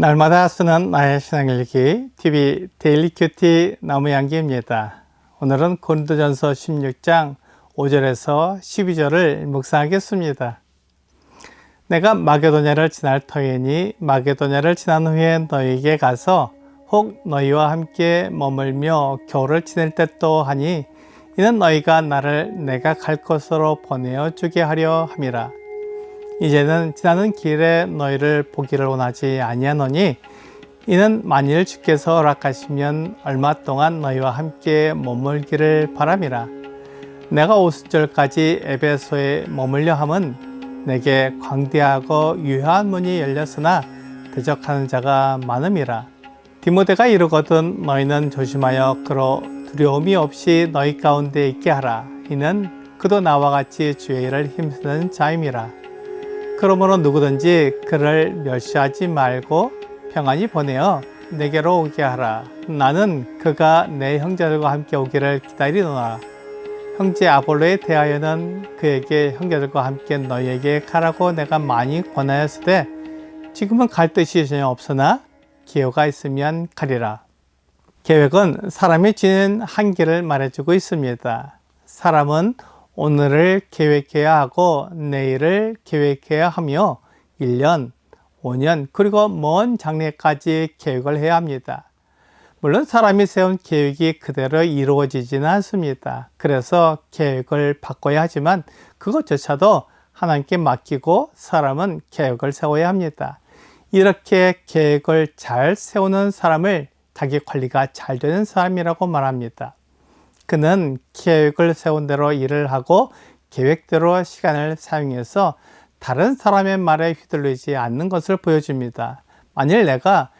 날마다 쓰는 나의 신앙일기 TV 데일리 큐티 나무양기입니다. 오늘은 고린도전서 16장 5절에서 12절을 묵상하겠습니다. 내가 마게도냐를 지날 터이니 마게도냐를 지난 후에 너희에게 가서 혹 너희와 함께 머물며 겨울을 지낼 때또 하니 이는 너희가 나를 내가 갈 곳으로 보내어 주게 하려 함이라. 이제는 지나는 길에 너희를 보기를 원하지 아니하노니 이는 만일 주께서 허락하시면 얼마 동안 너희와 함께 머물기를 바람이라. 내가 오순절까지 에베소에 머물려 함은 내게 광대하고 유효한 문이 열렸으나 대적하는 자가 많음이라. 디모데가 이르거든 너희는 조심하여 그로 두려움이 없이 너희 가운데 있게 하라. 이는 그도 나와 같이 주의 일을 힘쓰는 자임이라. 그러므로 누구든지 그를 멸시하지 말고 평안히 보내어 내게로 오게 하라. 나는 그가 내 형제들과 함께 오기를 기다리노라. 형제 아볼로에 대하여는 그에게 형제들과 함께 너희에게 가라고 내가 많이 권하였으되 지금은 갈 뜻이 전혀 없으나 기회가 있으면 가리라. 계획은 사람이 지닌 한계를 말해주고 있습니다. 사람은 오늘을 계획해야 하고 내일을 계획해야 하며 1년, 5년 그리고 먼 장래까지 계획을 해야 합니다. 물론 사람이 세운 계획이 그대로 이루어지지는 않습니다. 그래서 계획을 바꿔야 하지만 그것조차도 하나님께 맡기고 사람은 계획을 세워야 합니다. 이렇게 계획을 잘 세우는 사람을 자기 관리가 잘 되는 사람이라고 말합니다. 그는 계획을 세운 대로 일을 하고 계획대로 시간을 사용해서 다른 사람의 말에 휘둘리지 않는 것을 보여줍니다. 만일 내가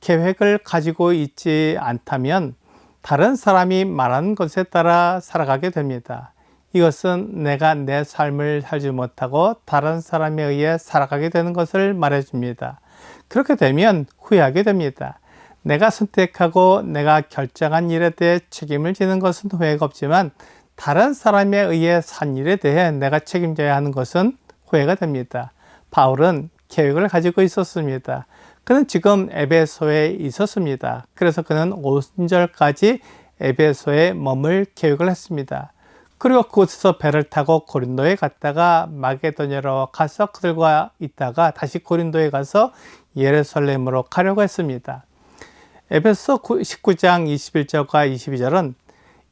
계획을 가지고 있지 않다면 다른 사람이 말하는 것에 따라 살아가게 됩니다. 이것은 내가 내 삶을 살지 못하고 다른 사람에 의해 살아가게 되는 것을 말해줍니다. 그렇게 되면 후회하게 됩니다. 내가 선택하고 내가 결정한 일에 대해 책임을 지는 것은 후회가 없지만 다른 사람에 의해 산 일에 대해 내가 책임져야 하는 것은 후회가 됩니다. 바울은 계획을 가지고 있었습니다. 그는 지금 에베소에 있었습니다. 그래서 그는 오순절까지 에베소에 머물 계획을 했습니다. 그리고 그곳에서 배를 타고 고린도에 갔다가 마게도냐로 가서 그들과 있다가 다시 고린도에 가서 예루살렘으로 가려고 했습니다. 에베소 19장 21절과 22절은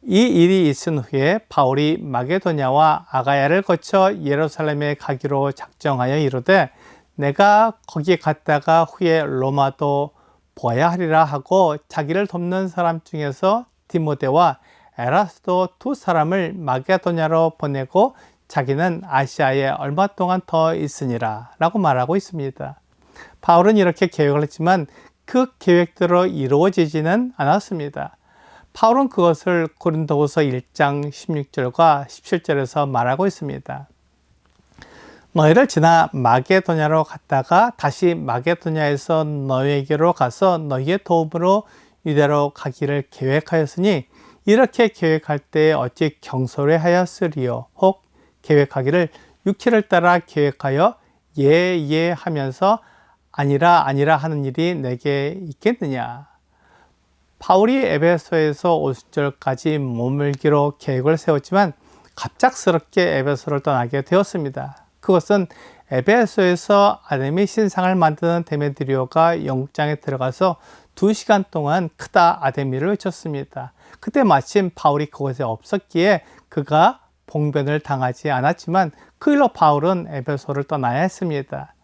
이 일이 있은 후에 바울이 마게도냐와 아가야를 거쳐 예루살렘에 가기로 작정하여 이르되 내가 거기 갔다가 후에 로마도 보아야 하리라 하고 자기를 돕는 사람 중에서 디모데와 에라스도 두 사람을 마게도냐로 보내고 자기는 아시아에 얼마 동안 더 있으니라 라고 말하고 있습니다. 바울은 이렇게 계획을 했지만 그 계획대로 이루어지지는 않았습니다. 바울은 그것을 고린도후서 1장 16절과 17절에서 말하고 있습니다. 너희를 지나 마게도냐로 갔다가 다시 마게도냐에서 너희에게로 가서 너희의 도움으로 유대로 가기를 계획하였으니 이렇게 계획할 때 어찌 경솔해하였으리요. 혹 계획하기를 육체를 따라 계획하여 예 하면서 아니라 하는 일이 내게 있겠느냐. 바울이 에베소에서 오순절까지 머물기로 계획을 세웠지만 갑작스럽게 에베소를 떠나게 되었습니다. 그것은 에베소에서 아데미 신상을 만드는 데메드리오가 영국장에 들어가서 2시간 동안 크다 아데미를 외쳤습니다. 그때 마침 바울이 그곳에 없었기에 그가 봉변을 당하지 않았지만 그 일로 바울은 에베소를 떠나야 했습니다.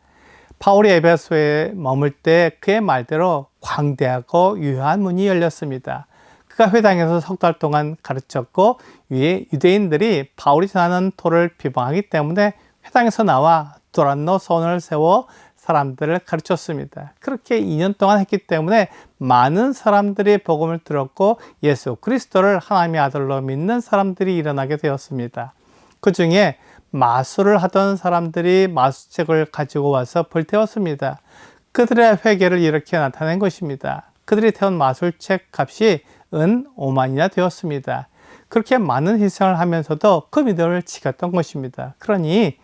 바울이 에베소에 머물 때 그의 말대로 광대하고 유효한 문이 열렸습니다. 그가 회당에서 석 달 동안 가르쳤고 위에 유대인들이 바울이 전하는 토를 비방하기 때문에 회당에서 나와 도란노 선을 세워 사람들을 가르쳤습니다. 그렇게 2년 동안 했기 때문에 많은 사람들이 복음을 들었고 예수 그리스도를 하나님의 아들로 믿는 사람들이 일어나게 되었습니다. 그 중에 마술을 하던 사람들이 마술책을 가지고 와서 불태웠습니다. 그들의 회개를 이렇게 나타낸 것입니다. 그들이 태운 마술책 값이 은 5만이나 되었습니다. 그렇게 많은 희생을 하면서도 그 믿음을 지켰던 것입니다. 그러니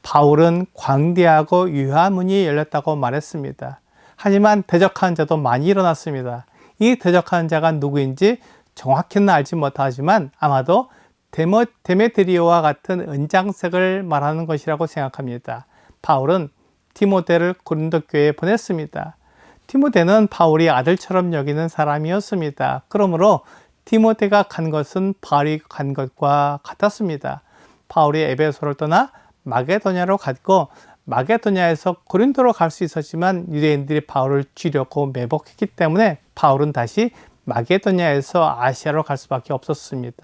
바울은 광대하고 유효한 문이 열렸다고 말했습니다. 하지만 대적하는 자도 많이 일어났습니다. 이 대적하는 자가 누구인지 정확히는 알지 못하지만 아마도 데메드리오와 같은 은장색을 말하는 것이라고 생각합니다. 바울은 디모데를 고린도 교회에 보냈습니다. 디모데는 바울이 아들처럼 여기는 사람이었습니다. 그러므로 디모데가 간 것은 바울이 간 것과 같았습니다. 바울이 에베소를 떠나 마게도냐로 갔고 마게도냐에서 고린도로 갈 수 있었지만 유대인들이 바울을 쥐려고 매복했기 때문에 바울은 다시 마게도냐에서 아시아로 갈 수밖에 없었습니다.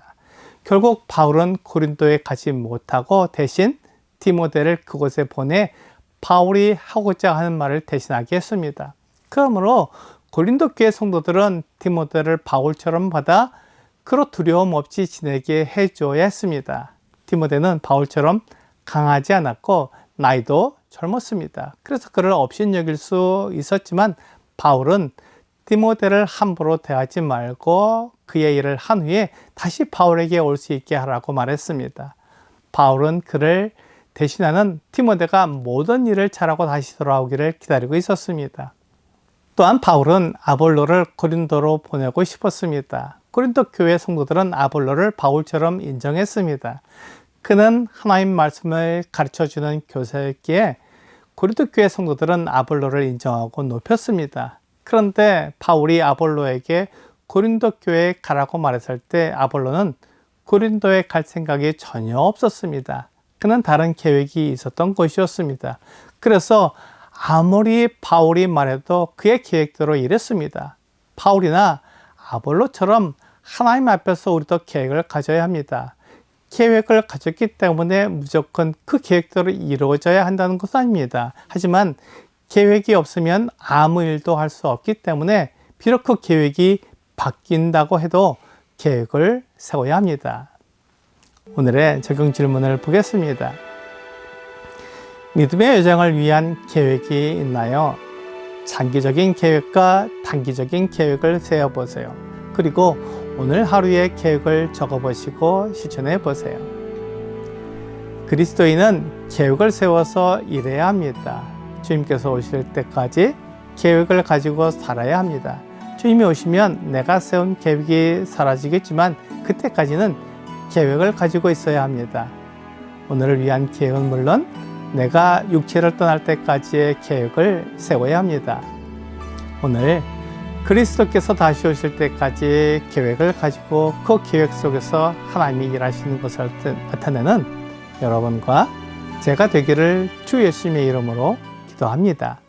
결국 바울은 고린도에 가지 못하고 대신 디모데를 그곳에 보내 바울이 하고자 하는 말을 대신하게 했습니다. 그러므로 고린도 교회 성도들은 디모데를 바울처럼 받아 그로 두려움 없이 지내게 해줘야 했습니다. 디모데는 바울처럼 강하지 않았고 나이도 젊었습니다. 그래서 그를 업신여길 수 있었지만 바울은 디모데를 함부로 대하지 말고 그의 일을 한 후에 다시 바울에게 올 수 있게 하라고 말했습니다. 바울은 그를 대신하는 디모데가 모든 일을 잘하고 다시 돌아오기를 기다리고 있었습니다. 또한 바울은 아볼로를 고린도로 보내고 싶었습니다. 고린도 교회 성도들은 아볼로를 바울처럼 인정했습니다. 그는 하나님 말씀을 가르쳐주는 교사였기에 고린도 교회 성도들은 아볼로를 인정하고 높였습니다. 그런데 바울이 아볼로에게 고린도 교회에 가라고 말했을 때 아볼로는 고린도에 갈 생각이 전혀 없었습니다. 그는 다른 계획이 있었던 것이었습니다. 그래서 아무리 바울이 말해도 그의 계획대로 일했습니다. 바울이나 아볼로처럼 하나님 앞에서 우리도 계획을 가져야 합니다. 계획을 가졌기 때문에 무조건 그 계획대로 이루어져야 한다는 것은 아닙니다. 하지만 계획이 없으면 아무 일도 할 수 없기 때문에 비록 그 계획이 바뀐다고 해도 계획을 세워야 합니다. 오늘의 적용 질문을 보겠습니다. 믿음의 여정을 위한 계획이 있나요? 장기적인 계획과 단기적인 계획을 세워보세요. 그리고 오늘 하루의 계획을 적어보시고 실천해 보세요. 그리스도인은 계획을 세워서 일해야 합니다. 주님께서 오실 때까지 계획을 가지고 살아야 합니다. 주님이 오시면 내가 세운 계획이 사라지겠지만 그때까지는 계획을 가지고 있어야 합니다. 오늘을 위한 계획은 물론 내가 육체를 떠날 때까지의 계획을 세워야 합니다. 오늘 그리스도께서 다시 오실 때까지 계획을 가지고 그 계획 속에서 하나님이 일하시는 것을 나타내는 여러분과 제가 되기를 주 예수님의 이름으로 기도합니다.